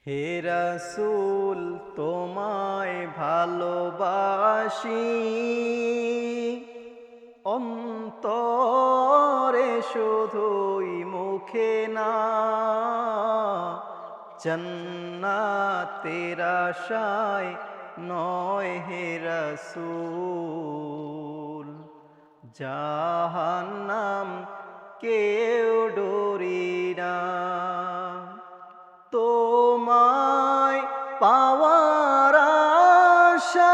হে রাসূল তোমায় ভালোবাসি, অন্তরে শুধুই মুখে না, জান্নাতের আশায় নয় হে রাসূল। জাহান্নাম কেউ ডরি না, তোমায় পাওয়ার আশায়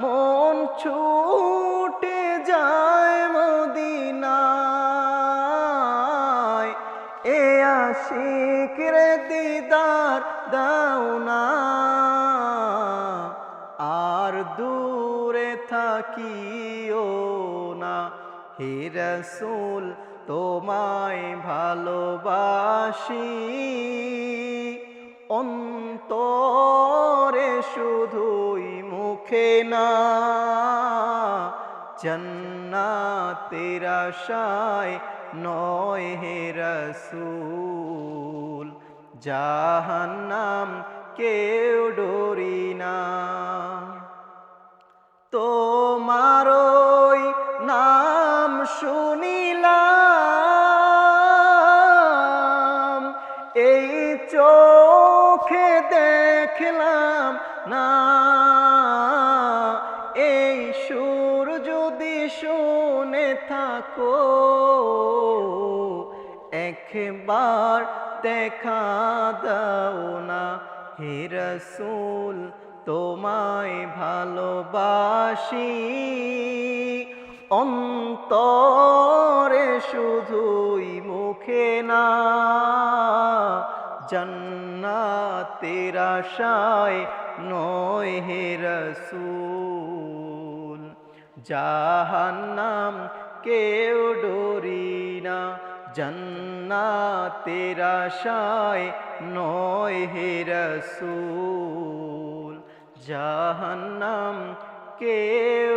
মন ছুটে যায় মদিনায়। এ আশিক রে দিদার দাও না, আর দূরে থাকিও না। হে রাসূল তোমায় ভালোবাসি, অন্তরে শুধুই মুখে না, জান্নাতের আশায় নয় হে রাসূল। জাহান্নাম কেউ ডরি না, তোমারই নাম শুনিলাম, এই চোখে দেখলাম না। এই সুর যদি শুনে থাকো, একবার দেখা দাও না। হে রাসূল তোমায় ভালোবাসি, অন্তরে শুধুই মুখে না, জান্নাতের আশায় নয় হে রাসূল। জাহান্নাম কেউ ডরি না, জান্নাতের আশায় নয় হে রাসূল। জাহান্নাম কেউ